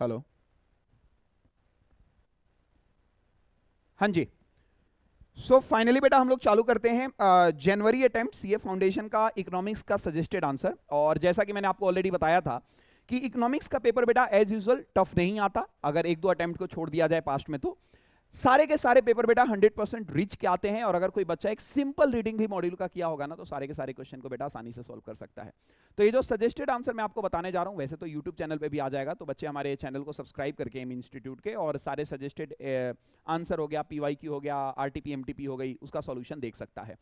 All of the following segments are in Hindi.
हेलो। हाँ जी। सो फाइनली बेटा हम लोग चालू करते हैं जनवरी अटेम्प्ट सीए फाउंडेशन का इकोनॉमिक्स का सजेस्टेड आंसर। और जैसा कि मैंने आपको ऑलरेडी बताया था कि इकोनॉमिक्स का पेपर बेटा एज यूजुअल टफ नहीं आता, अगर एक दो अटेम्प्ट को छोड़ दिया जाए पास्ट में तो सारे के सारे पेपर बेटा 100% रिच के आते हैं। और अगर कोई बच्चा एक सिंपल रीडिंग भी मॉड्यूल का किया होगा ना तो सारे के सारे क्वेश्चन को बेटा आसानी से सॉल्व कर सकता है। तो ये जो सजेस्टेड आंसर मैं आपको बताने जा रहा हूं, वैसे तो यूट्यूब चैनल पे भी आ जाएगा, तो बच्चे हमारे चैनल को सब्सक्राइब करके एम इंस्टीट्यूट के और सारे सजेस्टेड आंसर हो गया, पीवाईक्यू हो गया, आरटीपी एमटीपी हो गई, उसका सॉल्यूशन देख सकता है।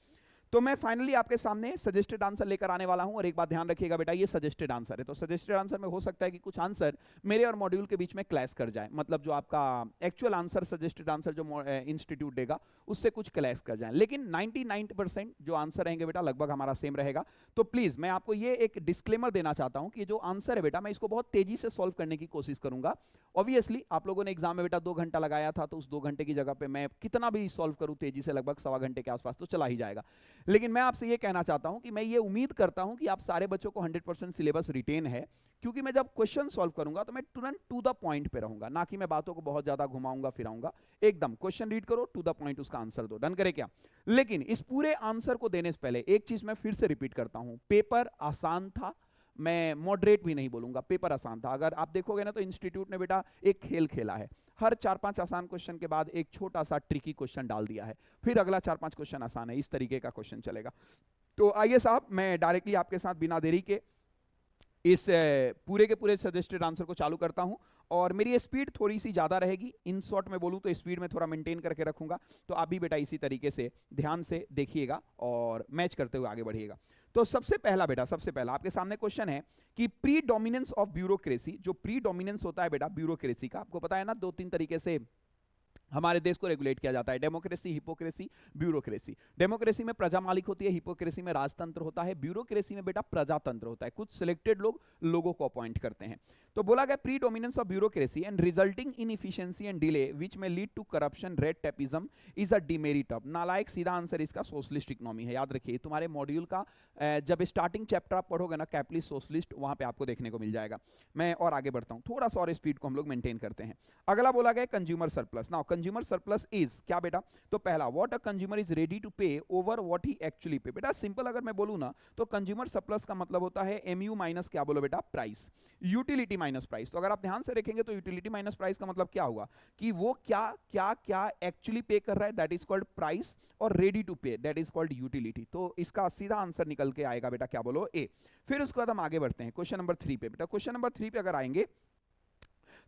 तो मैं फाइनली आपके सामने सजेस्टेड आंसर लेकर आने वाला हूं। और एक बात ध्यान रखिएगा बेटा, ये सजेस्टेड आंसर है, तो सजेस्टेड आंसर में हो सकता है कि कुछ आंसर मेरे और मॉड्यूल के बीच में क्लैश कर जाए, मतलब जो आपका एक्चुअल आंसर सजेस्टेड आंसर जो इंस्टीट्यूट देगा उससे कुछ क्लैश कर जाए, लेकिन 99% जो आंसर रहेंगे बेटा लगभग हमारा सेम रहेगा। तो प्लीज मैं आपको ये एक डिस्क्लेमर देना चाहता हूं कि जो आंसर है बेटा मैं इसको बहुत तेजी से सॉल्व करने की कोशिश करूंगा। ऑब्वियसली आप लोगों ने एग्जाम में बेटा 2 घंटा लगाया था, तो उस 2 घंटे की जगह पे मैं कितना भी सॉल्व करूं तेजी से, लगभग 1.25 घंटे के आसपास तो चला ही जाएगा। लेकिन मैं आपसे ये कहना चाहता हूं कि मैं ये उम्मीद करता हूं कि आप सारे बच्चों को 100% सिलेबस रिटेन है, क्योंकि मैं जब क्वेश्चन सॉल्व करूंगा तो मैं तुरंत टू द पॉइंट पे रहूंगा, ना कि मैं बातों को बहुत ज्यादा घुमाऊंगा फिराऊंगा। एकदम क्वेश्चन रीड करो, टू द पॉइंट उसका आंसर दो, डन करे क्या। लेकिन इस पूरे आंसर को देने से पहले एक चीज मैं फिर से रिपीट करता हूं, पेपर आसान था, मैं मॉडरेट भी नहीं बोलूंगा, पेपर आसान था। अगर आप देखोगे ना तो इंस्टीट्यूट ने बेटा एक खेल खेला है, हर 4-5 आसान क्वेश्चन के बाद एक छोटा सा ट्रिकी क्वेश्चन डाल दिया है, फिर अगला 4-5 क्वेश्चन आसान है, इस तरीके का क्वेश्चन चलेगा। तो आइए साहब, मैं डायरेक्टली आपके साथ बिना देरी के इस पूरे के पूरे सजेस्टेड आंसर को चालू करता हूं। और मेरी स्पीड थोड़ी सी ज़्यादा रहेगी, इन शॉर्ट में बोलूं तो स्पीड में थोड़ा मेंटेन करके रखूंगा, तो आप भी बेटा इसी तरीके से ध्यान से देखिएगा और मैच करते हुए आगे बढ़िएगा। तो सबसे पहला बेटा, सबसे पहला आपके सामने क्वेश्चन है कि प्री डोमिनेंस ऑफ ब्यूरोक्रेसी। जो प्री डोमिनेंस होता है बेटा ब्यूरोक्रेसी का, आपको पता है ना 2-3 तरीके से हमारे देश को रेगुलेट किया जाता है, डेमोक्रेसी, हिपोक्रेसी, ब्यूरोक्रेसी। डेमोक्रेसी में प्रजा मालिक होती है, हिपोक्रेसी में राजतंत्र होता है, ब्यूरोक्रेसी में बेटा प्रजातंत्र होता है, कुछ सिलेक्टेड लोग लोगों को अपॉइंट करते हैं। तो बोला गया predominance of bureaucracy and resulting in efficiency and delay which में lead to corruption, red tapism is a demerit of. नालायक सीधा आंसर इसका सोशलिस्ट इकोनॉमी है। याद रखिए तुम्हारे मॉड्यूल का जब स्टार्टिंग चैप्टर आप पढ़ोगे ना कैपिटलिस्ट सोशलिस्ट, वहां पे आपको देखने को मिल जाएगा। मैं और आगे बढ़ता हूं, थोड़ा सा और स्पीड को हम लोग मेंटेन करते हैं। अगला बोला गया consumer surplus. Now consumer surplus is क्या बेटा, तो पहला what a consumer is ready to pay over what he actually pay. बेटा सिंपल अगर मैं बोलूं ना तो कंज्यूमर सरप्लस का मतलब होता है एमयू माइनस क्या बोलो बेटा, प्राइस, यूटिलिटी माइनस प्राइस। तो अगर आप ध्यान से देखेंगे तो यूटिलिटी माइनस प्राइस का मतलब क्या हुआ कि वो क्या क्या क्या एक्चुअली पे कर रहा है, दैट इज कॉल्ड प्राइस, और रेडी टू पे दैट इज कॉल्ड यूटिलिटी। तो इसका सीधा आंसर निकल के आएगा बेटा क्या बोलो, ए। फिर उसके बाद हम आगे बढ़ते हैं क्वेश्चन नंबर 3 पे। बेटा क्वेश्चन नंबर 3 पे अगर आएंगे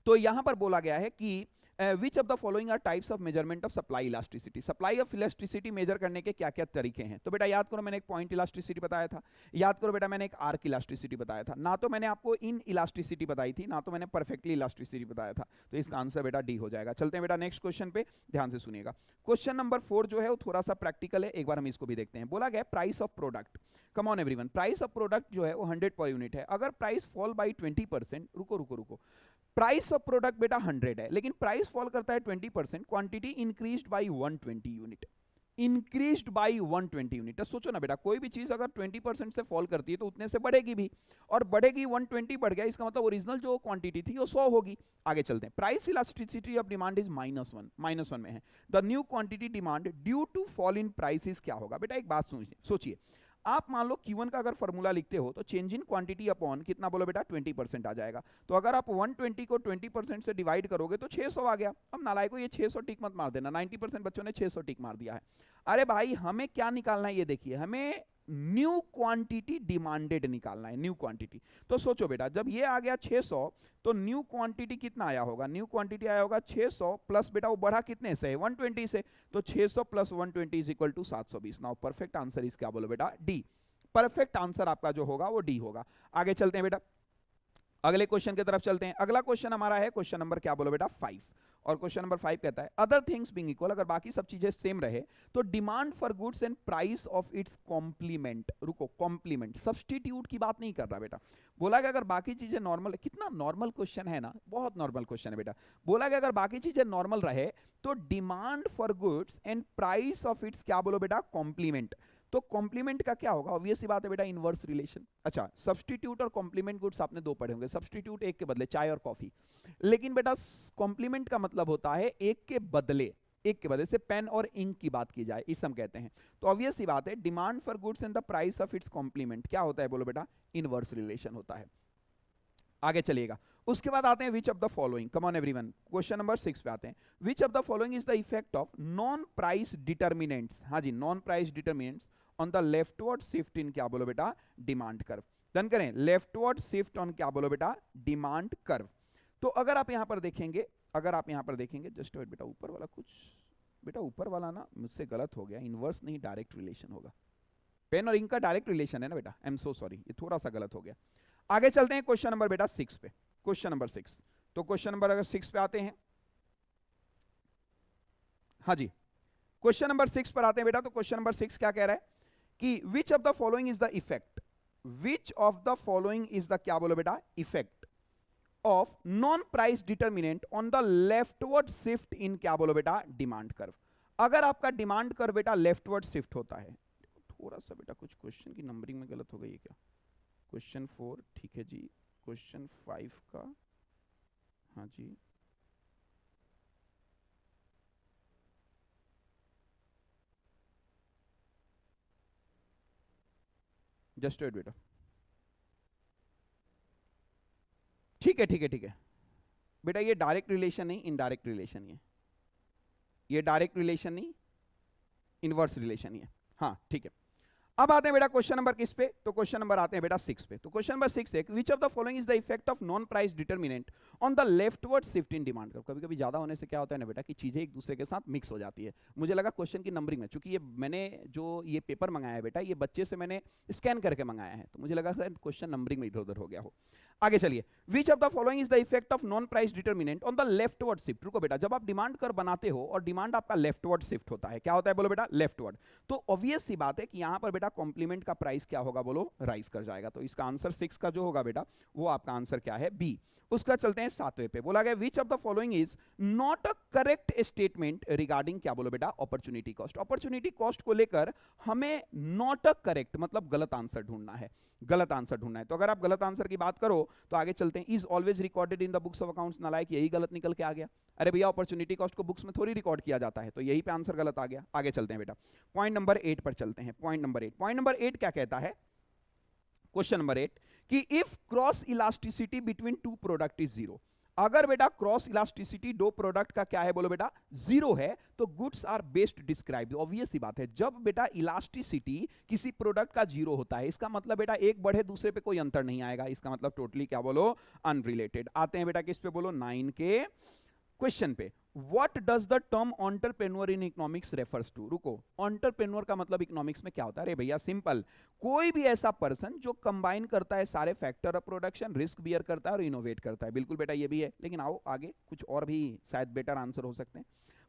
तो यहां पर बोला गया है कि which of the following are types of measurement of supply elasticity. Supply of elasticity measure करने के क्या क्या तरीके हैं। तो बेटा याद करो मैंने एक पॉइंट इलास्टिसिटी बताया था, याद करो बेटा मैंने एक आर्क इलास्टिसिटी बताया था, ना तो मैंने आपको इन इलास्टिसिटी बताई थी, ना तो मैंने परफेक्टली इलास्टिसिटी बताया था। तो इसका आंसर बेटा डी हो जाएगा। चलते हैं बेटा नेक्स्ट क्वेश्चन पे, ध्यान से सुनिएगा। क्वेश्चन नंबर 4 जो है वो थोड़ा सा प्रैक्टिकल है, एक बार हम इसको भी देखते हैं। बोला गया price of product, come on everyone, price of product जो है वो 100 पर यूनिट है। अगर प्राइस फॉल बाई 20%, रुको रुको रुको, प्राइस ऑफ प्रोडक्ट बेटा 100 है लेकिन प्राइस फॉल करता है 20%, quantity increased by 120 unit, increased by 120 unit. तो सोचो ना बेटा कोई भी चीज अगर 20% से फॉल करती है तो उतने से बढ़ेगी भी, और बढ़ेगी 120 बढ़ गया, इसका मतलब ओरिजिनल जो क्वांटिटी थी वो 100 होगी। आगे चलते हैं। Price elasticity of demand is -1, -1 में है। The new quantity demand due to fall in prices क्या होगा। बेटा एक बात सोचिए, आप मान लो Q1 का अगर फॉर्मूला लिखते हो तो चेंज इन क्वांटिटी अपॉन कितना बोलो बेटा 20% आ जाएगा। तो अगर आप 120 को 20% से डिवाइड करोगे तो 600 आ गया। अब नालायक को ये 600 टिक मत मार देना, 90% बच्चों ने 600 टिक मार दिया है। अरे भाई हमें क्या निकालना है ये देखिए, हमें न्यू क्वांटिटी डिमांडेड निकालना है, न्यू क्वांटिटी। तो सोचो बेटा जब ये आ गया 600 तो न्यू क्वांटिटी कितना आया होगा, न्यू क्वांटिटी आया होगा 600 प्लस बेटा वो बढ़ा कितने से, 120 से, तो 600 plus 120 is equal to 720। Now perfect answer is क्या बोलो बेटा, डी। परफेक्ट आंसर आपका जो होगा वो डी होगा। आगे चलते हैं बेटा, अगले क्वेश्चन की तरफ चलते हैं। अगला क्वेश्चन हमारा है क्वेश्चन नंबर क्या बोलो बेटा 5, और क्वेश्चन नंबर 5 कहता है अदर थिंग्स बीइंग इक्वल, अगर बाकी सब चीजें सेम रहे तो demand for goods and price of its complement, रुको कॉम्प्लीमेंट, सब्सटीट्यूट की बात नहीं कर रहा बेटा। बोला कि अगर बाकी चीजें नॉर्मल, कितना नॉर्मल क्वेश्चन है ना, बहुत नॉर्मल क्वेश्चन है बेटा। बोला कि अगर बाकी चीजें नॉर्मल रहे तो demand for goods and price of it's क्या बोलो बेटा, कॉम्प्लीमेंट। तो कॉम्प्लीमेंट का क्या होगा, ऑब्वियस सी बात है बेटा, इनवर्स रिलेशन। अच्छा, सब्स्टिट्यूट और कॉम्प्लीमेंट गुड्स आपने दो पढ़े होंगे, सब्स्टिट्यूट एक के बदले चाय और कॉफी, लेकिन बेटा कॉम्प्लीमेंट का मतलब होता है एक के बदले, एक के बदले से पेन और इंक की बात की जाए, इस हम कहते हैं। तो ऑब्वियस सी बात है, demand for goods and the price of its complement क्या होता है बोलो बेटा, इनवर्स रिलेशन होता है। आगे चलिएगा, उसके बाद आते हैं which of the following, come on everyone, question number 6 पे आते हैं। Which of the following is the effect of non price determinants, हाँ जी, non price determinants on the leftward shift in क्या बोलो बेटा, डिमांड कर्व। डन करें, लेफ्टवर्ड शिफ्ट ऑन क्या बोलो बेटा, डिमांड कर्व। तो अगर आप यहां पर देखेंगे, अगर आप यहां पर देखेंगे, जस्ट वेट बेटा, ऊपर वाला कुछ, बेटा ऊपर वाला ना मुझसे गलत हो गया, इनवर्स नहीं डायरेक्ट रिलेशन होगा, पेन और इंक का डायरेक्ट रिलेशन है ना बेटा, आई एम सो सॉरी, ये थोड़ा सा गलत हो गया। आगे चलते हैं क्वेश्चन नंबर बेटा 6 पे, क्वेश्चन नंबर 6। तो क्वेश्चन नंबर अगर 6 पे आते हैं, हाँ जी, क्वेश्चन नंबर 6 पर आते हैं बेटा। तो क्वेश्चन नंबर 6 क्या कह रहा है कि which of the following is the effect, which of the following is the क्या बोलो बेटा, effect of non price determinant on the leftward shift in क्या बोलो बेटा, डिमांड कर्व। अगर आपका डिमांड कर्व बेटा लेफ्टवर्ड शिफ्ट होता है, थोड़ा सा बेटा कुछ क्वेश्चन की नंबरिंग में गलत हो गई है क्या, क्वेश्चन 4 ठीक है जी, क्वेश्चन 5 का, हाँ जी, जस्ट वेट बेटा, ठीक है ठीक है ठीक है बेटा, ये डायरेक्ट रिलेशन नहीं, इनडायरेक्ट रिलेशन ही है, ये डायरेक्ट रिलेशन नहीं, इनवर्स रिलेशन ही है, हाँ ठीक है। अब आते हैं बेटा क्वेश्चन नंबर किस पे, तो क्वेश्चन नंबर आते हैं बेटा 6 पे। तो क्वेश्चन नंबर 6 है, विच of the following is the effect of non price determinant on the leftward shift in demand curve. कभी कभी ज्यादा होने से क्या होता है ना बेटा कि चीजें एक दूसरे के साथ मिक्स हो जाती है। मुझे लगा क्वेश्चन की नंबरिंग में, चूंकि ये मैंने जो ये पेपर मंगाया है बेटा, ये बच्चे से मैंने स्कैन करके मंगाया है, तो मुझे लगा शायद क्वेश्चन नंबरिंग में इधर उधर हो गया हो। आगे चलिए, विच of the following is the effect of non price determinant on the leftward shift. रुको बेटा, जब आप डिमांड कर्व बनाते हो और डिमांड आपका लेफ्टवर्ड शिफ्ट होता है, क्या होता है बोलो बेटा, लेफ्टवर्ड, तो ऑब्वियस सी बात है कि यहां पर बेटा कॉम्प्लीमेंट का प्राइस क्या होगा बोलो, राइज कर जाएगा। तो इसका आंसर 6 का जो होगा बेटा, वो आपका आंसर क्या है, बी। उसका चलते हैं 7वें पे, बोला गया विच of the following is not a correct statement regarding क्या बोलो बेटा, अपॉर्चुनिटी कॉस्ट। अपॉर्चुनिटी कॉस्ट को लेकर हमें नॉट अ करेक्ट मतलब गलत आंसर ढूंढना है, गलत आंसर ढूंढना है। तो अगर आप गलत आंसर की बात करो तो आगे चलते हैं, is always recorded in the books of accounts, नालायक, यही गलत निकल के आ गया। अरे भैया, अपॉर्चुनिटी कॉस्ट को बुक्स में थोड़ी रिकॉर्ड किया जाता है, तो यही पे आंसर गलत आ गया। आगे चलते हैं बेटा, पॉइंट नंबर 8 पर चलते हैं। पॉइंट नंबर 8, पॉइंट नंबर 8 क्या कहता है, क्वेश्चन नंबर 8 कि if cross elasticity between two product is zero. अगर बेटा क्रॉस इलास्टिसिटी दो प्रोडक्ट का क्या है बोलो बेटा, जीरो है, तो goods are best described. Obvious सी बात है, जब बेटा इलास्टिसिटी किसी प्रोडक्ट का जीरो होता है, इसका मतलब बेटा एक बढ़े दूसरे पे कोई अंतर नहीं आएगा, इसका मतलब टोटली क्या बोलो, अनरिलेटेड। आते हैं बेटा किस पे बोलो, 9 के क्वेश्चन पे। What does the term entrepreneur in economics refers to. रुको, एंटरप्रेन्योर का मतलब इकोनॉमिक्स में क्या होता है, अरे भैया सिंपल, कोई भी ऐसा पर्सन जो कंबाइन करता है सारे factor of production, risk bear करता है और इनोवेट करता है। बिल्कुल बेटा ये भी है, लेकिन आओ आगे कुछ और भी शायद बेटर आंसर हो सकते हैं।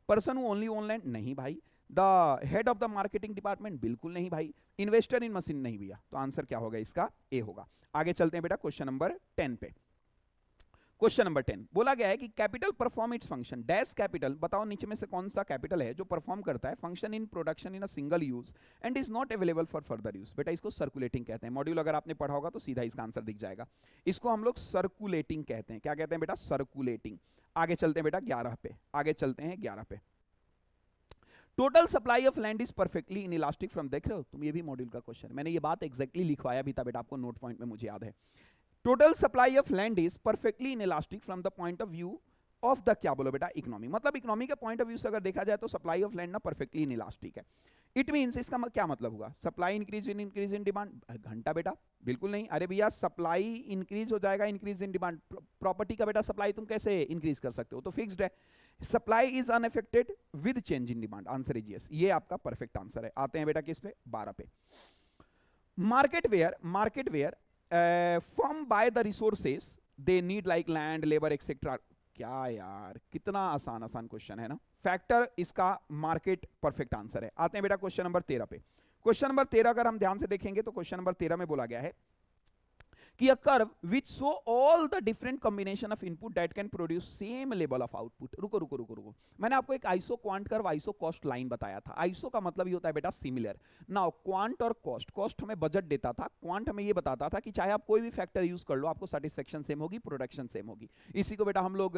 पर्सन हु ओनली ऑनलाइन, नहीं भाई। The head of the marketing department, बिल्कुल नहीं भाई। इन्वेस्टर इन मशीन, नहीं भैया। तो आंसर क्या होगा इसका, ए होगा। आगे चलते हैं बेटा क्वेश्चन नंबर 10 पे। क्वेश्चन नंबर 10 बोला गया है कि capital perform its function dash capital. बताओ नीचे में से कौन सा कैपिटल है जो परफॉर्म करता है function in production in a single use and is not available for further use. बेटा इसको सर्कुलेटिंग कहते हैं। मॉड्यूल अगर आपने पढ़ा होगा तो सीधा इसका आंसर दिख जाएगा। इसको हम लोग सर्कुलेटिंग कहते हैं। क्या कहते हैं बेटा, सर्कुलेटिंग। आगे चलते हैं बेटा 11 पे, आगे चलते हैं 11 पे। Total supply of land is perfectly in elastic from, देख रहे हो तुम, ये भी मॉड्यूल का क्वेश्चन, मैंने ये बात एग्जैक्टली लिखवाया भी था बेटा आपको नोट पॉइंट में, मुझे याद है। Total supply of land is perfectly in elastic from the point of view of the क्या बोलो बेटा, इकोनॉमी। मतलब इकोनॉमी के पॉइंट ऑफ व्यू से अगर देखा जाए तो सप्लाई ऑफ लैंड ना परफेक्टली इन इलास्टिक है। इट मींस, इसका क्या मतलब हुआ, सप्लाई इंक्रीज इन डिमांड, घंटा बेटा बिल्कुल नहीं। अरे भैया सप्लाई इंक्रीज हो जाएगा इंक्रीज इन डिमांड। प्रॉपर्टी का बेटा सप्लाई तुम कैसे इंक्रीज कर सकते हो, तो फिक्स्ड है। Supply is unaffected with change in demand, answer is yes. ये आपका परफेक्ट आंसर है। आते हैं बेटा किस पे, 12 पे। Market where firm buy the resources they need like land, labour etcetera. क्या यार, कितना आसान आसान क्वेश्चन है ना। फैक्टर इसका मार्केट परफेक्ट आंसर है। आते हैं बेटा क्वेश्चन नंबर 13 पे। क्वेश्चन नंबर 13 अगर हम ध्यान से देखेंगे तो क्वेश्चन नंबर 13 में बोला गया है कि a curve which show all the different combination of input that can produce same level of output. रुको रुको रुको रुको, मैंने आपको एक iso quant curve iso cost line बताया था। आइसो का मतलब ये होता है बेटा सिमिलर। नाउ क्वांट और कॉस्ट, कॉस्ट हमें बजट देता था, क्वांट हमें ये बताता था कि चाहे आप कोई भी फैक्टर यूज कर लो आपको सेटिस्फेक्शन सेम होगी, प्रोडक्शन सेम होगी। इसी को बेटा हम लोग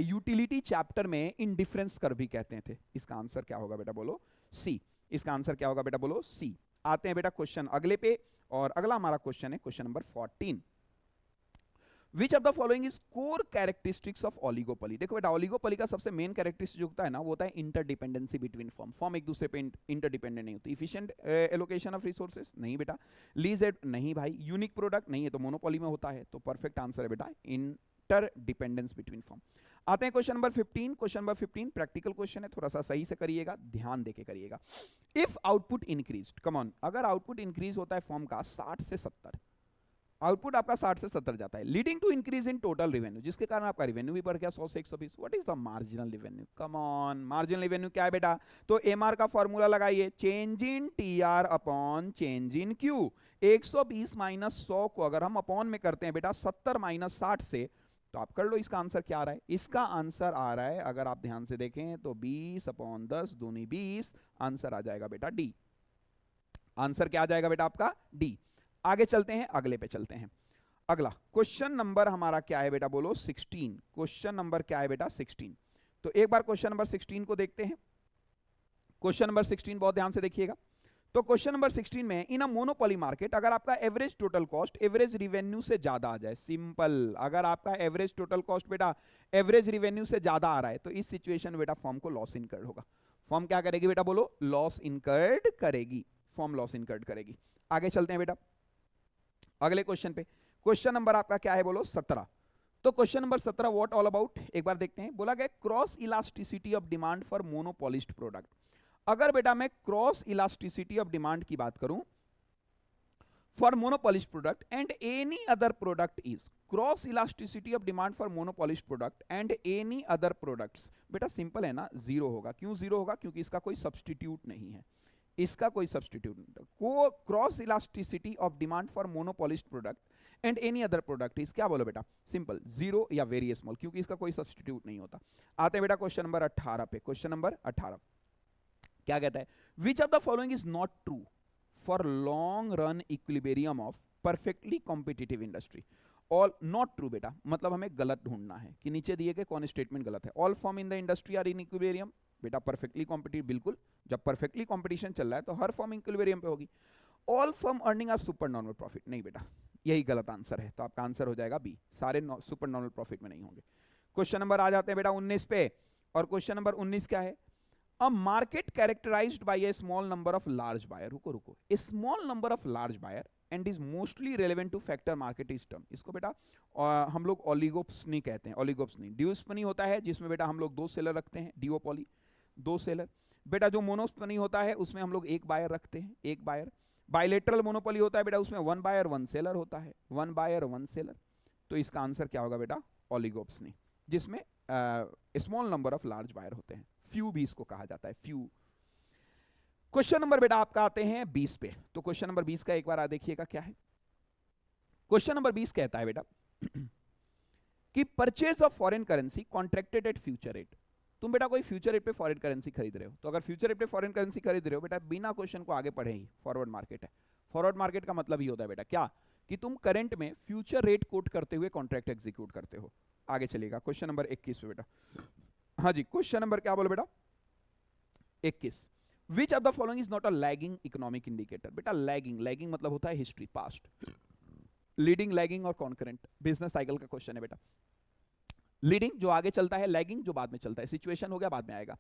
यूटिलिटी चैप्टर में इंडिफरेंस कर्व भी कहते थे। इसका आंसर क्या होगा बेटा बोलो? सी। इसका आंसर क्या होगा बेटा बोलो? सी। आते हैं बेटा क्वेश्चन अगले पे, और अगला हमारा क्वेश्चन है question number 14। Which of the following is core characteristics of oligopoly. देखो बेटा ओलिगोपोली का सबसे मेन कैरेक्टरिस्टिक जो होता है ना वो होता है इंटरडिपेंडेंसी बिटवीन फर्म। फर्म एक दूसरे पे इंटरडिपेंडेंट नहीं होती। इफिशिएंट एलोकेशन ऑफ रिसोर्सेज नहीं बेटा। लीज एड नहीं भाई। यूनिक प्रोडक्ट नहीं है, तो मोनोपोली में होता है। तो परफेक्ट आंसर है बेटा इंटरडिपेंडेंस बिटवीन फर्म। आते हैं question number 15। Question number 15 practical question है, थोड़ा सा सही से करिएगा, ध्यान देके करिएगा। If output increased, come on, अगर आउटपुट इंक्रीज होता है फर्म का 60 से 70, आउटपुट आपका 60 से 70 जाता है, leading to increase in total revenue, जिसके कारण आपका रेवेन्यू भी बढ़ गया 100 से 120। What is the marginal revenue? Come on, marginal revenue क्या है बेटा? तो एमआर का फॉर्मूला लगाइए, change in TR upon change in Q. 120 minus 100 को अगर हम अपॉन में करते हैं बेटा 70 माइनस 60 से, तो आप कर लो इसका आंसर क्या आ रहा है। इसका आंसर आ रहा है, अगर आप ध्यान से देखें तो 20 अपॉन 10 दूनी 20, आंसर आ जाएगा बेटा डी। आंसर क्या आ जाएगा बेटा आपका? डी। आगे चलते हैं, अगले पे चलते हैं। अगला क्वेश्चन नंबर हमारा क्या है बेटा बोलो? 16। क्वेश्चन नंबर क्या है बेटा? 16। तो एक बार क्वेश्चन नंबर 16 को देखते हैं। क्वेश्चन नंबर 16 बहुत ध्यान से देखिएगा। तो क्वेश्चन नंबर 16 में, इन अ मोनोपोली मार्केट, अगर आपका average total cost average revenue से ज्यादा आ जाए, सिंपल, अगर आपका एवरेज टोटल कॉस्ट बेटा एवरेज रिवेन्यू से ज्यादा आ रहा है, तो इस सिचुएशन में बेटा फर्म को लॉस इनकर्ड होगा। फर्म क्या करेगी बेटा बोलो? लॉस इनकर्ड करेगी। फर्म लॉस इनकर्ड करेगी। आगे चलते हैं बेटा अगले क्वेश्चन पे। क्वेश्चन नंबर आपका क्या है बोलो? 17। तो question number 17 what all about, एक बार देखते हैं। बोला गया cross elasticity of demand for monopolist product. अगर बेटा मैं क्रॉस इलास्टिसिटी ऑफ डिमांड की बात करूं for monopolist product and any other product is, cross elasticity of demand for monopolist product and any other products, बेटा सिंपल है ना, जीरो होगा। क्यों जीरो होगा? क्योंकि इसका कोई सब्सटीट्यूट नहीं है, इसका कोई सब्सटीट्यूट नहीं। को cross elasticity of demand for monopolist product and any other product is, क्या बोलो बेटा? सिंपल, जीरो या वेरी स्मॉल, क्योंकि इसका कोई सब्सटीट्यूट नहीं होता। आते हैं बेटा क्वेश्चन नंबर 18 पे। क्वेश्चन नंबर 18 क्या कहता है? विच of the following is not true for long run equilibrium of perfectly competitive industry. All not true बेटा मतलब हमें गलत ढूंढना है कि नीचे दिए गए कौन स्टेटमेंट गलत है। All firm in the industry are in equilibrium, बेटा परफेक्टली कॉम्पिटिटिव, बिल्कुल, जब परफेक्टली कंपटीशन चल रहा है तो हर फर्म इक्विलिब्रियम पे होगी। All firm earning are super normal profit, नहीं बेटा, यही गलत आंसर है। तो आपका आंसर हो जाएगा बी, सारे सुपर नॉर्मल प्रॉफिट में नहीं होंगे। क्वेश्चन नंबर आ जाते हैं बेटा 19 पे, और क्वेश्चन नंबर 19 क्या है? A market characterized by a small number of large buyer, रुको रुको, a small number of large buyer and is mostly relevant to factor market is term. इसको बेटा हम लोग ओलिगोप्सनी कहते हैं, ओलिगोप्सनी। ड्यूस्पनी होता है जिसमें बेटा हम लोग 2 सेलर रखते हैं, डिओपोली 2 सेलर। बेटा जो मोनोस्पनी होता है उसमें हम लोग 1 बायर रखते हैं, 1 बायर। बायलेटरल मोनोपोली होता है बेटा, उसमें 1 बायर 1 सेलर होता है, 1 बायर 1 सेलर। तो इसका आंसर क्या होगा बेटा? ओलिगोप्सनी, जिसमें small number of large buyer होते हैं, फ्यू भी इसको कहा जाता है, फ्यू। क्वेश्चन नंबर बेटा आपका आते हैं 20 पे। तो क्वेश्चन नंबर 20 का एक बार देखिएगा क्या है। क्वेश्चन नंबर 20 कहता है बेटा कि purchase of foreign currency contracted eight future rate. तुम बेटा कोई फ्यूचर रेट पे फॉरेन करेंसी खरीद रहे हो, तो अगर फ्यूचर रेट पे फॉरेन करेंसी खरीद रहे हो बेटा, बिना क्वेश्चन को आगे पढ़े ही फॉरवर्ड मार्केट है। फॉरवर्ड मार्केट का मतलब ही होता है बेटा क्या, कि तुम करंट में फ्यूचर रेट कोट करते हुए कॉन्ट्रैक्ट एग्जीक्यूट करते हो। आगे चलेगा क्वेश्चन नंबर 21 पे बेटा। हाँ जी, क्वेश्चन नंबर क्या बोलो बेटा? 21। विच of the following is not a lagging economic indicator. बेटा लैगिंग, लैगिंग मतलब होता है हिस्ट्री, पास्ट। लीडिंग, लैगिंग और कॉन्करेंट, बिजनेस साइकिल का क्वेश्चन है बेटा। लीडिंग जो आगे चलता है, लैगिंग जो बाद में चलता है, सिचुएशन हो गया बाद में आएगा।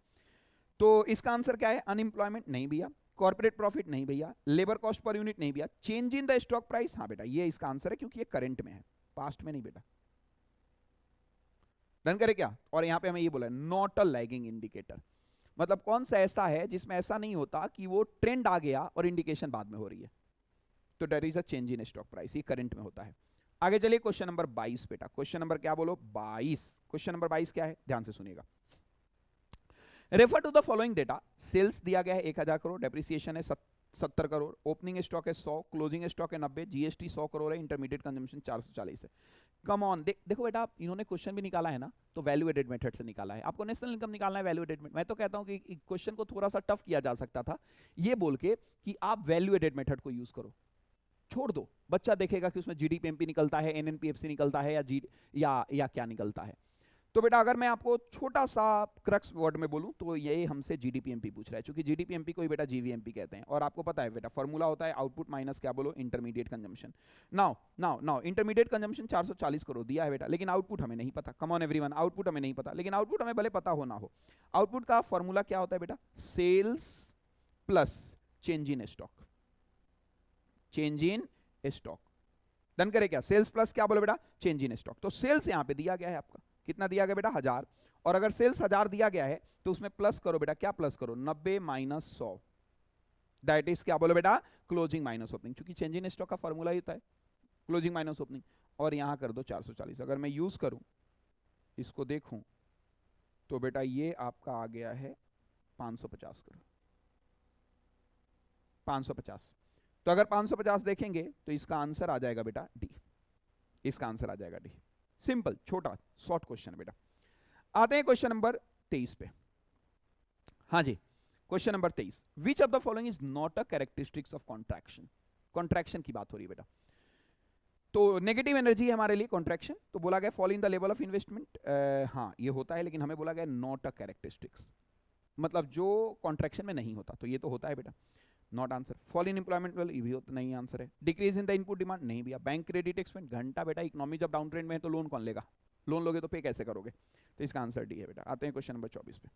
तो इसका आंसर क्या है? अनएम्प्लॉयमेंट नहीं भैया, कॉर्पोरेट प्रॉफिट नहीं भैया, लेबर कॉस्ट पर यूनिट नहीं भैया, change in the stock price, हाँ बेटा ये इसका आंसर है, क्योंकि ये करंट में है, पास्ट में नहीं बेटा। डन करे क्या? और यहां पे हमें ये बोला है नॉट अ लैगिंग इंडिकेटर, मतलब कौन सा ऐसा है जिसमें ऐसा नहीं होता कि वो ट्रेंड आ गया और इंडिकेशन बाद में हो रही है। तो that is a change in stock price, ये करंट में होता है। आगे चलिए क्वेश्चन नंबर 22 बेटा। क्वेश्चन नंबर क्या बोलो? 22। क्वेश्चन नंबर 22 क्या है? ध्यान से सुनिएगा। Refer to the following data. Sales दिया गया है 1000 करोड़, डेप्रिसिएशन है 70 करोड़, ओपनिंग स्टॉक है 100, क्लोजिंग स्टॉक है 90, जीएसटी 100 करोड़ है, इंटरमीडिएट कंजम्पशन 440 है। कम ऑन, देखो बेटा, आप इन्होंने क्वेश्चन भी निकाला है ना, तो वैल्यू एडेड मेथड से निकाला है। आपको नेशनल इनकम निकालना है वैल्यू एडेड मेथड। मैं तो कहता हूं कि क्वेश्चन को थोड़ा सा टफ किया जा सकता था ये बोल के कि आप वैल्यू एडेड मेथड को यूज करो, छोड़ दो, बच्चा देखेगा कि उसमें जीडीपीएमपी निकलता है, एनएनपीएफसी निकलता है, या क्या निकलता है। तो बेटा अगर मैं आपको छोटा सा क्रक्स वर्ड में बोलूं तो ये हमसे जीडीपीएमपी पूछ रहा है, क्योंकि जीडीपीएमपी को ही बेटा जीवीएमपी कहते हैं। और आपको पता है बेटा फॉर्मूला होता है आउटपुट माइनस क्या बोलो, intermediate consumption. Now intermediate consumption 440 crore दिया है बेटा, लेकिन आउटपुट हमें नहीं पता। कम ऑन एवरीवन, आउटपुट हमें नहीं पता, लेकिन आउटपुट हमें भले पता हो ना हो। आउटपुट का फॉर्मूला क्या होता है बेटा, sales plus change in stock, change in stock. Done करे क्या, सेल्स प्लस क्या बोले बेटा, चेंज इन स्टॉक। तो सेल्स यहां पे दिया गया है आपका, कितना दिया गया बेटा, 1000। और अगर सेल्स 1000 दिया गया है तो उसमें प्लस करो बेटा, क्या प्लस करो, 90 माइनस 100, दैट इज क्या बोलो बेटा, क्लोजिंग माइनस ओपनिंग। क्योंकि चेंज इन स्टॉक का फॉर्मूला ही होता है क्लोजिंग माइनस ओपनिंग। और यहां कर दो 440। अगर मैं यूज करूं, इसको देखूं, तो बेटा ये आपका आ गया है 550 करोड़, 550। तो अगर 550 देखेंगे तो इसका आंसर आ जाएगा बेटा डी, इसका आंसर आ जाएगा डी। सिंपल, छोटा शॉर्ट क्वेश्चन बेटा। आते हैं क्वेश्चन नंबर 23 पे। हाँ जी, question number 23, which of the following is not a characteristics of contraction. Contraction की बात हो रही है बेटा, तो नेगेटिव एनर्जी है हमारे लिए कॉन्ट्रैक्शन। तो बोला गया follow in the level of investment, हाँ ये होता है, लेकिन हमें बोला गया नॉट अ कैरेक्टरिस्टिक्स, मतलब जो कॉन्ट्रैक्शन में नहीं होता, तो ये तो होता है बेटा, not answer. Fall in employment level, ये भी होता नहीं आंसर है। Decrease in the input demand, नहीं भैया। बैंक क्रेडिट एक्सपेंड, घंटा बेटा, इकोनॉमी जब डाउन ट्रेंड में है तो लोन कौन लेगा, लोन लोगे तो पे कैसे करोगे, तो इसका आंसर डी है बेटा। आते हैं क्वेश्चन नंबर 24 पे।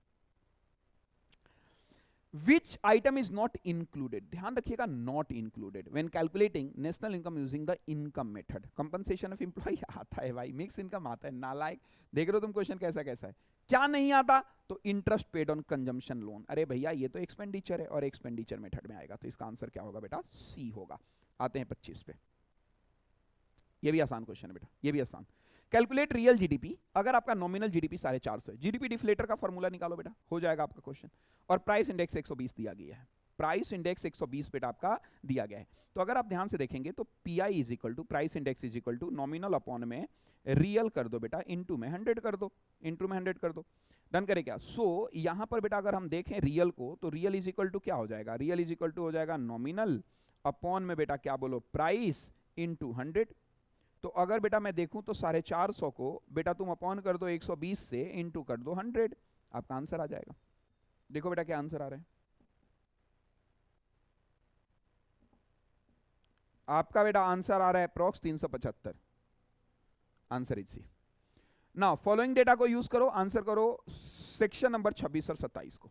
Which item is not included, ध्यान रखिएगा, not included when calculating national income using the income method. Compensation of employ आता है भाई, मिक्स इनकम आता है, नालायक। देख रहे हो तुम क्वेश्चन कैसा कैसा है, क्या नहीं आता, तो interest paid on consumption loan. अरे भैया ये तो एक्सपेंडिचर है और एक्सपेंडिचर मेथड में आएगा, तो इसका आंसर क्या होगा बेटा, सी होगा। आते हैं 25 पे। ये भी आसान क्वेश्चन है बेटा, ये भी आसान। कैलकुलेट रियल जीडीपी, अगर आपका नॉमिनल जीडीपी 450 है, जीडीपी डिफ्लेटर का फॉर्मूला निकालो बेटा, हो जाएगा आपका क्वेश्चन। और प्राइस इंडेक्स 120 दिया गया है, प्राइस इंडेक्स 120 बेटा आपका दिया गया है। तो अगर आप ध्यान से देखेंगे तो PI is equal to price index is equal to nominal upon में रियल कर दो बेटा, इनटू में 100 कर दो, इनटू में 100 कर दो। डन करे क्या, सो यहां पर बेटा अगर हम देखें रियल को, तो रियल इज इक्वल टू क्या हो जाएगा, रियल इज इक्वल टू हो जाएगा नॉमिनल अपॉन में बेटा क्या बोलो, प्राइस इनटू 100। तो अगर बेटा मैं देखूं तो 450 को बेटा तुम अपॉन कर दो 120 से, इनटू कर दो 100, आपका आंसर आ जाएगा। देखो बेटा क्या आंसर आ रहा है आपका, बेटा आंसर आ रहा है approx 375। Answer is C. Now following data को यूज करो, आंसर करो सेक्शन नंबर 26 और 27 को।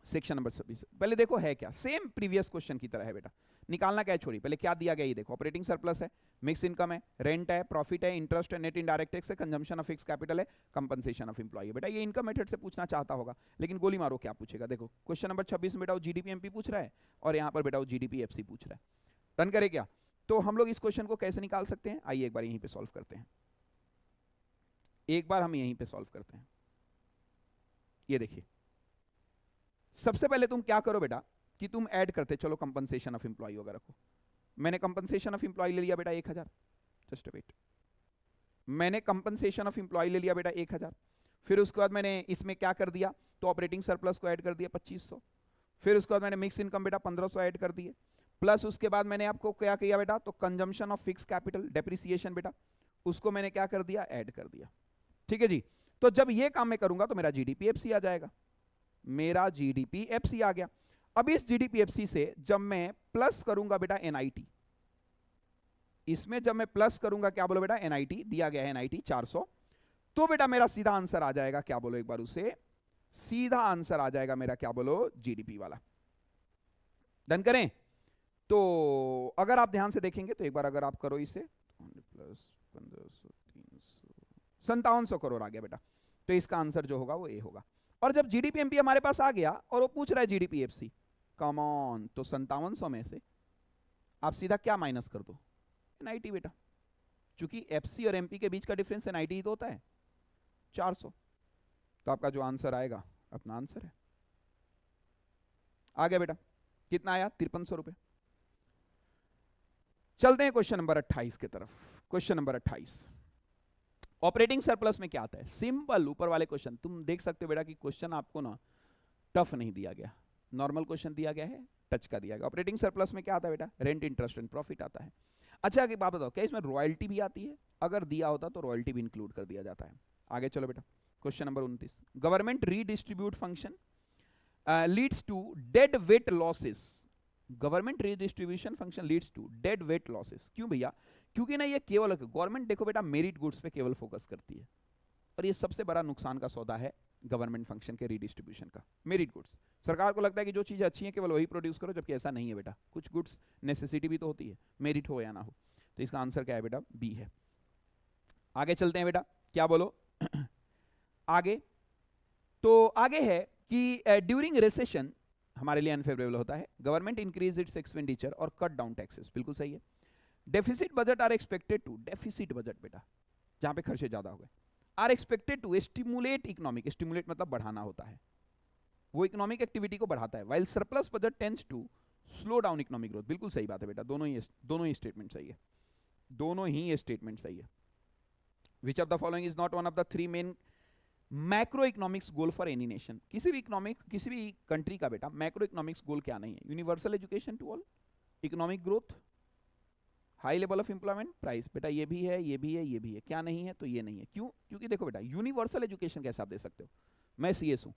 सेक्शन नंबर 26 पहले देखो है क्या, सेम प्रीवियस क्वेश्चन की तरह है बेटा, निकालना क्या है छोड़ी, पहले क्या दिया गया ये देखो। ऑपरेटिंग सरप्लस है, मिक्स इनकम है, रेंट है, प्रॉफिट है, इंटरेस्ट है, नेट इनडायरेक्ट टैक्स है, कंजम्पशन ऑफ फिक्स कैपिटल है, कंपनसेशन ऑफ एम्प्लॉय। बेटा ये इनकम मेथड से पूछना चाहता होगा, लेकिन गोली मारो क्या पूछेगा। देखो क्वेश्चन नंबर 26 में बेटा वो जीडीपी एमपी पूछ रहा है, और यहां पर बेटा वो जीडीपी एफसी पूछ रहा है। डन करे क्या, तो हम लोग इस क्वेश्चन को कैसे निकाल सकते हैं, आइए एक बार यहीं पे सॉल्व करते हैं, एक बार हम यहीं पे सॉल्व करते हैं। ये देखिए, सबसे पहले तुम क्या करो बेटा कि तुम ऐड करते चलो कंपनसेशन ऑफ एम्प्लॉय वगैरह को। मैंने कंपनसेशन ऑफ एम्प्लॉय ले लिया बेटा 1000, जस्ट वेट, मैंने कंपनसेशन ऑफ एम्प्लॉय ले लिया बेटा 1000। फिर उसके बाद मैंने इसमें क्या कर दिया, तो ऑपरेटिंग सरप्लस को ऐड कर दिया 2500। फिर उसके बाद मैंने मिक्स इनकम बेटा 1500 ऐड कर दिए, प्लस उसके बाद मैंने आपको क्या किया बेटा, तो consumption of fix capital depreciation बेटा, उसको मैंने क्या कर दिया, ऐड कर दिया। ठीक है जी, तो जब ये काम मैं करूंगा तो मेरा जीडीपी एफसी आ जाएगा, मेरा जीडीपी एफसी आ गया। अब इस जीडीपी एफसी से जब मैं प्लस करूंगा बेटा एनआईटी, इसमें जब मैं प्लस करूंगा क्या बोलो बेटा, एनआईटी दिया गया है, एनआईटी 400, तो बेटा मेरा सीधा आंसर आ जाएगा क्या बोलो एक बार उसे, सीधा आंसर आ जाएगा मेरा क्या बोलो, जीडीपी वाला। डन करें, तो अगर आप ध्यान से देखेंगे तो एक बार अगर आप करो इसे, प्लस 1500 300 5700 करोड़ आ गया बेटा, तो इसका आंसर जो होगा वो ए होगा। और जब जीडीपी एमपी हमारे पास आ गया और वो पूछ रहा है जीडीपी एफसी, कम ऑन, तो 5700 में से आप सीधा क्या माइनस कर दो, एनआईटी बेटा, चूंकि एफसी और एमपी के बीच का डिफरेंस एनआईटी तो होता है 400, तो आपका जो आंसर आएगा अपना आंसर है। आ गया बेटा, कितना आया? 5300 रुपए। चलते हैं क्वेश्चन नंबर 28 की तरफ। क्वेश्चन नंबर 28, ऑपरेटिंग सरप्लस में क्या आता है? सिंपल, ऊपर वाले क्वेश्चन तुम देख सकते हो बेटा कि क्वेश्चन आपको ना टफ नहीं दिया गया, नॉर्मल क्वेश्चन दिया गया है, टच का दिया गया। ऑपरेटिंग सरप्लस में क्या आता है बेटा? रेंट, इंटरेस्ट एंड प्रॉफिट आता है। अच्छा एक बात बताओ, क्या इसमें रॉयल्टी भी आती है? अगर दिया होता तो रॉयल्टी भी इंक्लूड कर दिया जाता है। आगे चलो बेटा, question number 29, government redistribute function leads to dead weight losses. Government redistribution function leads to dead weight losses. क्यों भैया? क्योंकि ना ये केवल गवर्नमेंट, देखो बेटा, मेरिट गुड्स पे केवल फोकस करती है, और ये सबसे बड़ा नुकसान का सौदा है गवर्नमेंट फंक्शन के रीडिस्ट्रीब्यूशन का। मेरिट गुड्स, सरकार को लगता है कि जो चीजें अच्छी हैं केवल वही प्रोड्यूस करो, जबकि ऐसा नहीं है बेटा। कुछ गुड्स नेसेसिटी भी तो होती है, मेरिट हो या ना हो। तो इसका आंसर क्या है बेटा? बी है। आगे चलते हैं बेटा, क्या बोलो? आगे तो आगे है कि ड्यूरिंग रिसेशन हमारे लिए अनफेवरेबल होता है। गवर्नमेंट इंक्रीज इट्स एक्सपेंडिचर और कट डाउन टैक्सेस, बिल्कुल सही है। Deficit budget are expected to, deficit budget बेटा जहां पे खर्चे ज्यादा हो गए, are expected to stimulate economic, stimulate मतलब बढ़ाना होता है, वो इकोनॉमिक एक्टिविटी को बढ़ाता है। While surplus budget tends to slow down economic growth, बिल्कुल सही बात है बेटा, दोनों ही स्टेटमेंट सही है, दोनों ही स्टेटमेंट सही है। विच of the following is not one of the three main macro economics goal for any nation? किसी भी कंट्री का बेटा मैक्रो इकोनॉमिक्स गोल क्या नहीं है? Universal education to all, economic growth, high level of employment, price. बेटा ये भी है, ये भी है, ये भी है, क्या नहीं है? तो ये नहीं है। क्यों? क्योंकि देखो बेटा, यूनिवर्सल एजुकेशन कैसे आप दे सकते हो? मैं सीएस हूं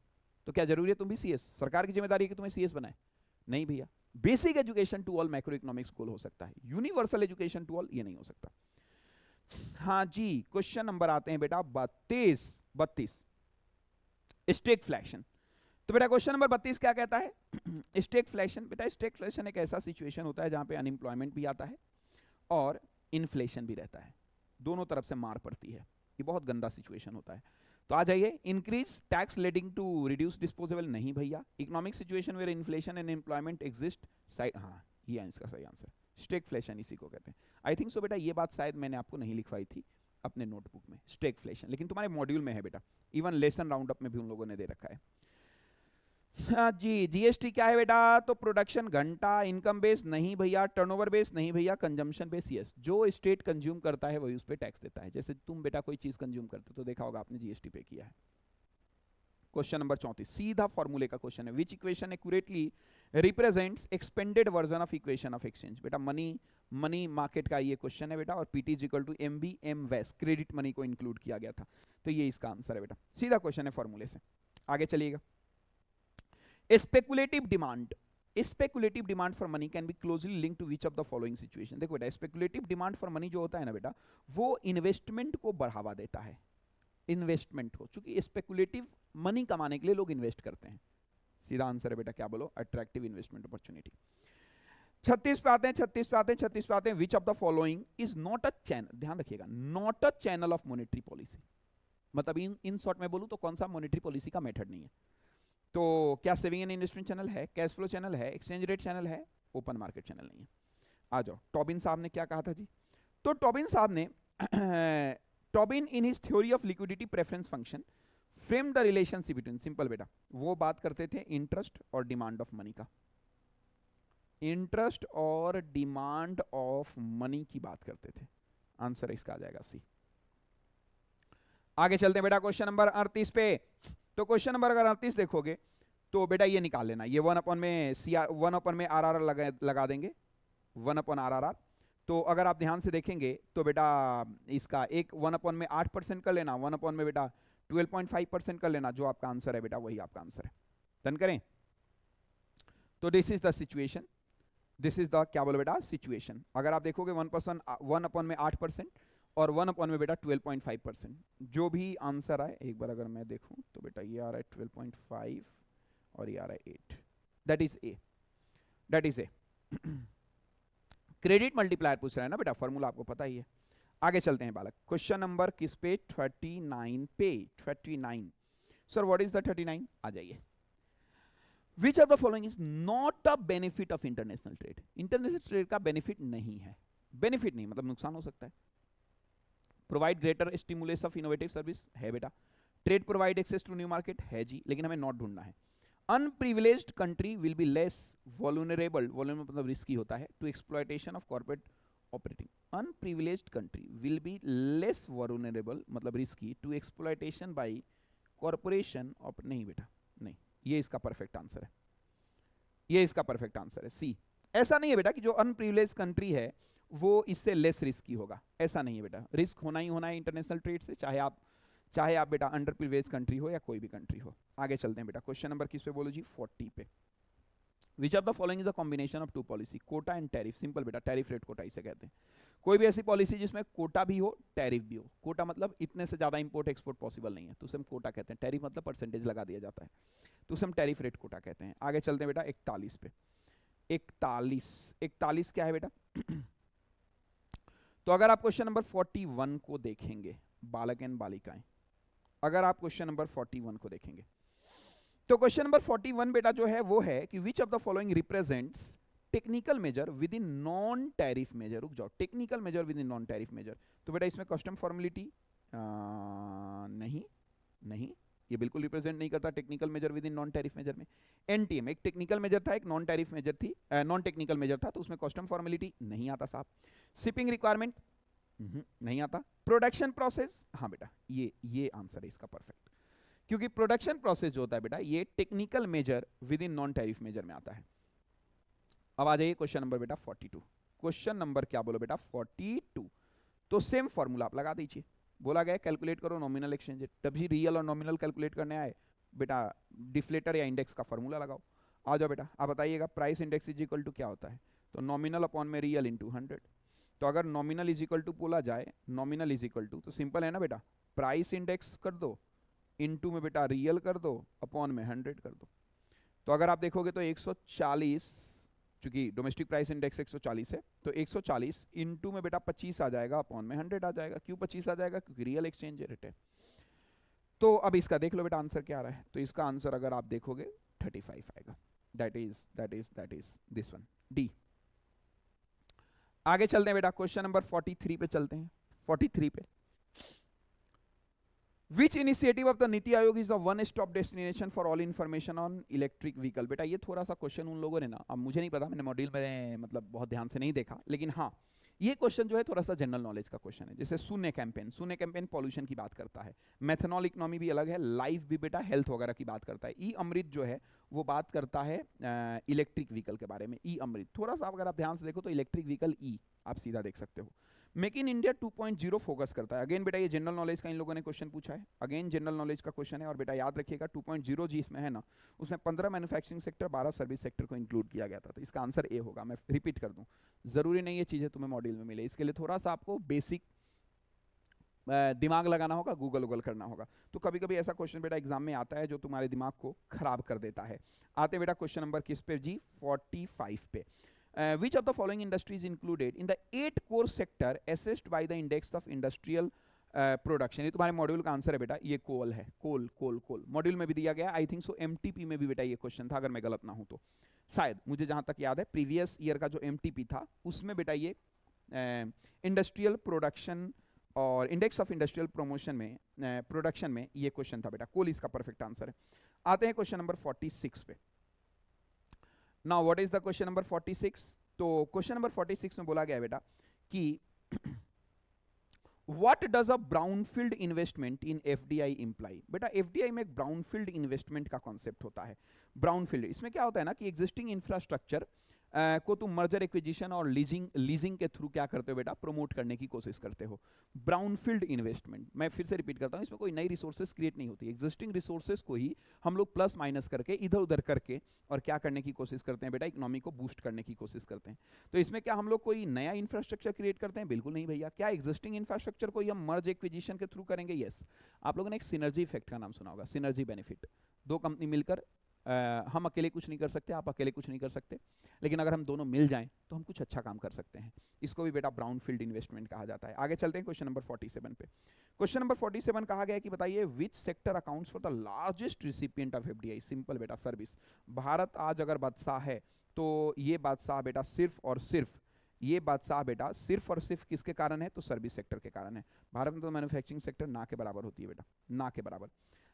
तो क्या जरूरी है तुम भी सीएस? सरकार की जिम्मेदारी है कि तुम्हें सीएस बनाए? नहीं भैया। Basic education to all macroeconomics goal हो सकता है, यूनिवर्सल एजुकेशन टू ऑल ये नहीं हो सकता। हाँ जी, क्वेश्चन नंबर आते हैं बेटा 32, स्टैगफ्लेशन। तो बेटा क्वेश्चन नंबर 32 क्या कहता है? स्टैगफ्लेशन। बेटा स्टैगफ्लेशन एक ऐसा सिचुएशन होता है जहां पे अनएम्प्लॉयमेंट भी आता है और इन्फ्लेशन भी रहता है, दोनों तरफ से मार पड़ती है। ये बहुत गंदा सिचुएशन होता है। तो आ जाइए, increase tax leading to reduce disposable, नहीं भैया। Economic situation where inflation and employment exist, side, हाँ ये इसका सही आंसर, स्टैगफ्लेशन इसी को कहते हैं। आई थिंक सो बेटा ये बात शायद मैंने आपको नहीं लिखवाई थी अपने नोटबुक में, स्टैगफ्लेशन, लेकिन तुम्हारे मॉड्यूल में है बेटा, इवन लेसन राउंड अप में भी उन लोगों ने दे रखा है। हाँ जी, जीएसटी क्या है बेटा? तो प्रोडक्शन घंटा, इनकम बेस नहीं भैया, टर्नओवर बेस नहीं भैया, कंजम्पशन बेस यस। जो स्टेट कंज्यूम करता है वही उस पर टैक्स देता है। जैसे तुम बेटा कोई चीज कंज्यूम करते हो तो देखा होगा आपने जीएसटी पे किया है। क्वेश्चन नंबर 34, सीधा फॉर्मूले का क्वेश्चन है। Which equation accurately represents expanded version of equation of exchange? बेटा मनी मार्केट का ये क्वेश्चन है बेटा, और PT is equal to MB M वैस, क्रेडिट मनी को इंक्लूड किया गया था, तो ये इसका आंसर है बेटा। सीधा क्वेश्चन है फॉर्मूले से। आगे चलिएगा, speculative demand. Speculative demand for money can be closely link to which of the following situation? देखो बेटा, स्पेकुलेटिव डिमांड फॉर मनी जो होता है ना बेटा, वो इन्वेस्टमेंट को बढ़ावा देता है, इन्वेस्टमेंट को, चूंकि स्पेकुलेटिव मनी कमाने के लिए लोग इन्वेस्ट करते हैं। सीधा आंसर है बेटा, क्या बोलो? Attractive investment opportunity. 36 पे आते हैं। Which of the following is not a channel, ध्यान रखिएगा, not a channel of monetary policy? मतलब इन शॉर्ट में बोलूं तो कौन सा मॉनेटरी पॉलिसी का मेथड नहीं है? तो क्या सेविंग एंड इन्वेस्टमेंट चैनल है, कैश फ्लो चैनल है, एक्सचेंज रेट चैनल है, ओपन मार्केट चैनल नहीं है। आ जाओ, टॉबिन साहब ने क्या कहा था जी? तो टॉबिन साहब ने Tobin in his theory of liquidity preference function frame the relationship between, simple बेटा, वो बात करते थे इंटरेस्ट और डिमांड ऑफ मनी का, इंटरेस्ट और डिमांड ऑफ मनी की बात करते थे। आंसर इसका आ जाएगा सी। आगे चलते हैं बेटा क्वेश्चन नंबर 38 पे। तो क्वेश्चन नंबर अगर 38 देखोगे तो बेटा ये निकाल लेना, ये 1 में आर आर लगा देंगे, 1 आर आर आर। तो अगर आप ध्यान से देखेंगे तो बेटा इसका एक 1 में 8% कर लेना, 1 में बेटा 12.5% कर लेना, जो आपका आंसर है बेटा वही आपका आंसर है। डन करें? तो this is the situation, this is the क्या बोलो बेटा सिचुएशन। अगर आप देखोगे 1 में 8% और 1 में बेटा 12.5%, जो भी आंसर आए, एक बार अगर मैं देखूं तो बेटा ये आ रहा है 12.5 और ये आ रहा है 8, that is a, that is a. Credit multiplier पूछ रहा है ना बेटा, फॉर्मूला आपको पता ही है। आगे चलते हैं बालक, क्वेश्चन नंबर किस पे? 39 पे। 39 सर, व्हाट इज द 39? आ जाइए। Which of the following is not a benefit of international trade? International trade का बेनिफिट नहीं है, बेनिफिट नहीं मतलब नुकसान हो सकता है। Provide greater stimulus of innovative service, है बेटा। Trade provide access to new market, है जी, लेकिन हमें नॉट ढूंढना है। Unprivileged country will be less vulnerable, vulnerable मतलब रिस्की होता है, to exploitation of corporate operating. Unprivileged country will be less vulnerable मतलब risky to exploitation by corporation of, नहीं बेटा नहीं, ये इसका परफेक्ट आंसर है, ये इसका परफेक्ट आंसर है सी। ऐसा नहीं है बेटा कि जो अनप्रिविलेज कंट्री है वो इससे लेस रिस्की होगा, ऐसा नहीं है बेटा, रिस्क होना ही होना है इंटरनेशनल ट्रेड से, चाहे आप बेटा अंडर प्रिविलेज कंट्री हो या कोई भी कंट्री हो। आगे चलते हैं बेटा, क्वेश्चन नंबर किस पे बोलो जी, 40 पे। Which of the following is a combination of two policy, quota and tariff. Simple बेटा, टैरिफ रेट कोटा इसे कहते हैं। कोई भी ऐसी पॉलिसी जिसमें कोटा भी हो टैरिफ भी हो। कोटा मतलब इतने से ज्यादा इंपोर्ट एक्सपोर्ट पॉसिबल नहीं है तो उसे हम कोटा कहते हैं, टैरिफ मतलब परसेंटेज लगा दिया जाता है तो उसे हम टैरिफ रेट कोटा कहते हैं। आगे चलते हैं बेटा 41 पे। 41 क्या है बेटा तो अगर आप क्वेश्चन नंबर 41 को देखेंगे, बालक एंड बालिकाएं, अगर आप क्वेश्चन नंबर 41 को देखेंगे तो क्वेश्चन नंबर 41 बेटा जो है वो है कि which of the following represents technical measure within non tariff measure. रुक जाओ, technical measure within non tariff measure, तो बेटा इसमें कस्टम फॉर्मेलिटी नहीं, नहीं ये बिल्कुल रिप्रेजेंट नहीं करता technical measure within non tariff measure में। एनटीएम एक टेक्निकल मेजर था, एक नॉन टैरिफ मेजर थी, नॉन टेक्निकल मेजर था, तो उसमें कस्टम फॉर्मेलिटी नहीं आता साहब। शिपिंग रिक्वायरमेंट नहीं आता। प्रोडक्शन प्रोसेस, हाँ बेटा ये आंसर है इसका परफेक्ट, क्योंकि प्रोडक्शन प्रोसेस जो होता है बेटा ये technical measure within non tariff measure में आता है। अब आ जाइए क्वेश्चन नंबर बेटा 42। क्वेश्चन नंबर क्या बोलो बेटा 42, तो सेम फॉर्मूला आप लगा दीजिए। बोला गया कैलकुलेट करो नॉमिनल एक्सचेंज रेट, तभी रियल और नॉमिनल कैलकुलेट करने आए बेटा डिफ्लेटर या इंडेक्स का फॉर्मूला लगाओ। आ जाओ बेटा, आप बताइएगा price index is equal to क्या होता है, तो नॉमिनल अपॉन में रियल इंटू 100। तो अगर नॉमिनल इज इक्वल टू बोला जाए, नॉमिनल इज इक्वल टू, तो सिंपल है ना बेटा, प्राइस इंडेक्स कर दो इनटू में बेटा रियल कर दो अपॉन में 100 कर दो। तो अगर आप देखोगे तो 140, चूंकि डोमेस्टिक प्राइस इंडेक्स 140 है तो 140 इनटू में बेटा 25 आ जाएगा अपॉन में 100 आ जाएगा। क्यों 25 आ जाएगा, क्योंकि रियल एक्सचेंज रेट है। तो अब इसका देख लो बेटा आंसर क्या आ रहा है, तो इसका आंसर अगर आप देखोगे 35 आएगा। That is this one, D. आगे चलते हैं बेटा क्वेश्चन नंबर 43 पे चलते हैं। 43 पे, which initiative of the NITI Aayog is the one stop destination for all information on electric vehicle. बेटा ये थोड़ा सा क्वेश्चन उन लोगों ने ना, अब मुझे नहीं पता, मैंने मॉड्यूल में मतलब बहुत ध्यान से नहीं देखा, लेकिन हाँ ये क्वेश्चन जो है थोड़ा सा जनरल नॉलेज का क्वेश्चन है। जैसे शून्य कैंपेन पॉल्यूशन की बात करता है, मेथनॉल इकोनॉमी भी अलग है, लाइफ भी बेटा हेल्थ वगैरह की बात करता है, ई अमृत जो है वो बात करता है इलेक्ट्रिक व्हीकल के बारे में। ई अमृत थोड़ा सा अगर आप ध्यान से देखो तो इलेक्ट्रिक व्हीकल ई आप सीधा देख सकते हो। मेक इन इंडिया 2.0 फोकस करता है। अगेन बेटा ये जनरल नॉलेज का इन लोगों ने क्वेश्चन पूछा है, अगेन जनरल नॉलेज का क्वेश्चन है। और बेटा याद रखिएगा 2.0 जी इसमें है ना, उसमें 15 मैन्युफैक्चरिंग सेक्टर 12 सर्विस सेक्टर को इंक्लूड किया गया था, तो इसका आंसर ए होगा। मैं रिपीट कर दूं, जरूरी नहीं ये चीजें तुम्हें मॉड्यूल में मिले, इसके लिए थोड़ा सा आपको बेसिक दिमाग लगाना होगा, गूगल करना होगा। तो कभी कभी ऐसा क्वेश्चन बेटा एग्जाम में आता है जो तुम्हारे दिमाग को खराब कर देता है। आते बेटा क्वेश्चन नंबर किस पे जी, 45 पे। Which of the following industries included in the 8 core sector assessed by the index of industrial production. ये तुम्हारे मॉड्यूल का आंसर है बेटा, ये कोल है, कोल मॉड्यूल में भी दिया गया। आई थिंक सो एमटीपी में भी बेटा ये क्वेश्चन था, अगर मैं गलत ना हूं तो, शायद मुझे जहां तक याद है प्रीवियस ईयर का जो एमटीपी था उसमें बेटा ये इंडस्ट्रियल प्रोडक्शन और इंडेक्स ऑफ इंडस्ट्रियल प्रमोशन में प्रोडक्शन में ये क्वेश्चन था बेटा, कोल इसका परफेक्ट आंसर है। आते हैं क्वेश्चन नंबर 46 पे। Now what is the question number 46, तो क्वेश्चन नंबर 46 में बोला गया है बेटा कि what does a brownfield investment in FDI imply. बेटा एफडीआई में एक ब्राउनफील्ड इन्वेस्टमेंट का कॉन्सेप्ट होता है। ब्राउनफील्ड इसमें क्या होता है ना कि एग्जिस्टिंग इंफ्रास्ट्रक्चर को तुम मर्जर एक्विजिशन और लीजिंग के थ्रू क्या करते हो बेटा, प्रमोट करने की कोशिश करते हो। ब्राउनफील्ड इन्वेस्टमेंट, मैं फिर से रिपीट करता हूं, इसमें कोई नई रिसोर्सेज क्रिएट नहीं होती, एग्जिस्टिंग रिसोर्सेज को ही हम लोग प्लस माइनस करके इधर उधर करके और क्या करने की कोशिश करते हैं बेटा, इकोनॉमी को बूस्ट करने की कोशिश करते हैं। तो इसमें क्या हम लोग कोई नया इंफ्रास्ट्रक्चर क्रिएट करते हैं, बिल्कुल नहीं भैया। क्या एग्जिस्टिंग इंफ्रास्ट्रक्चर को हम मर्ज एक्विजिशन के थ्रू करेंगे, यस। आप लोगों ने एक सिनर्जी इफेक्ट का नाम सुना होगा, सिनर्जी बेनिफिट। दो कंपनी मिलकर हम अकेले कुछ नहीं कर सकते, आप अकेले कुछ नहीं कर सकते, लेकिन अगर हम दोनों मिल जाएं तो हम कुछ अच्छा काम कर सकते हैं। इसको भी बेटा ब्राउनफील्ड इन्वेस्टमेंट कहा जाता है। आगे चलते हैं क्वेश्चन नंबर 47 पे। क्वेश्चन नंबर 47 कहा गया है कि बताइए which sector accounts for the largest recipient of FDI. Simple बेटा, सर्विस। भारत आज अगर बादशाह है तो ये बादशाह बेटा सिर्फ और सिर्फ, ये बादशाह बेटा सिर्फ और सिर्फ किसके कारण है, तो सर्विस सेक्टर के कारण है। भारत में तो मैन्युफैक्चरिंग सेक्टर ना के बराबर होती है बेटा, ना के बराबर।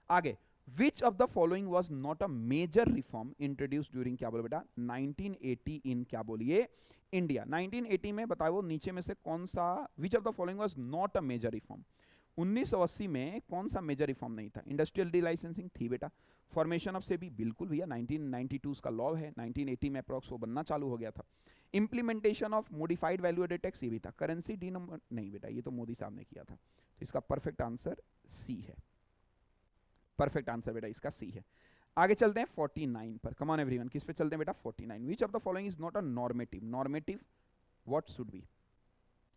आगे which of the following was not a major reform introduce during, क्या बोले बेटा, 1980 इन, क्या बोलिए, इंडिया। 1980 में बताओ नीचे में से कौन सा, which of the following was not a major reform. 1980 में कौन सा मेजर रिफॉर्म नहीं था? इंडस्ट्रियल डिलाइसेंसिंग थी बेटा, फॉर्मेशन ऑफ सेबी बिल्कुल भैया 1992 का लॉ है, 1980 में अप्रॉक्स वो बनना चालू हो गया था। Implementation of modified value added tax ये भी था। करेंसी डी नंबर नहीं बेटा, ये तो मोदी साहब ने किया था। तो इसका परफेक्ट आंसर सी है, परफेक्ट आंसर बेटा इसका सी है। आगे चलते हैं 49 पर, कम ऑन एवरीवन, किस पे चलते हैं बेटा? 49। Which of the following is not a normative? Normative what should be?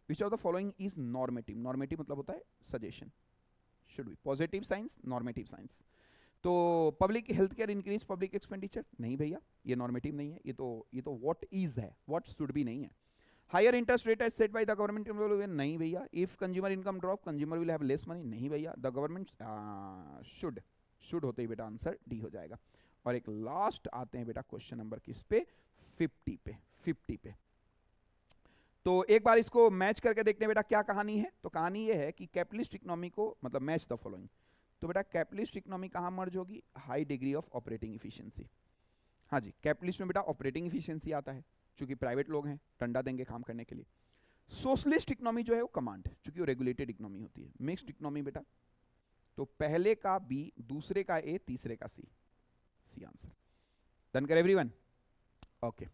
Which of the following is normative? Normative मतलब होता है suggestion, should be positive science, normative science. तो public health care increase public expenditure, नहीं भैया ये नॉर्मेटिव नहीं है, ये तो व्हाट इज है, व्हाट शुड बी नहीं है। Higher interest rate as set by the government, नहीं भैया। If consumer income drop consumer will have less money, नहीं भैया। द गवर्नमेंट शुड होते ही बेटा आंसर डी हो जाएगा। और एक लास्ट आते हैं बेटा क्वेश्चन नंबर किस पे? 50 पे। तो एक बार इसको मैच करके देखते हैं बेटा क्या कहानी है। तो कहानी ये है कि कैपिटलिस्ट इकोनॉमी को, मतलब मैच द फॉलोइंग। तो बेटा कैपिटलिस्ट इकोनॉमी कहाँ मर्ज होगी? High degree of operating efficiency. हाँ जी, कैपिटलिस्ट में बेटा ऑपरेटिंग इफिशियंसी आता है, चूंकि प्राइवेट लोग हैं, डंडा देंगे काम करने के लिए। सोशलिस्ट इकोनॉमी जो है वो कमांड, चूंकि वो रेगुलेटेड इकोनॉमी होती है। मिक्स्ड इकोनॉमी बेटा, तो पहले का बी, दूसरे का ए, तीसरे का सी। C answer. डन कर एवरीवन? ओके।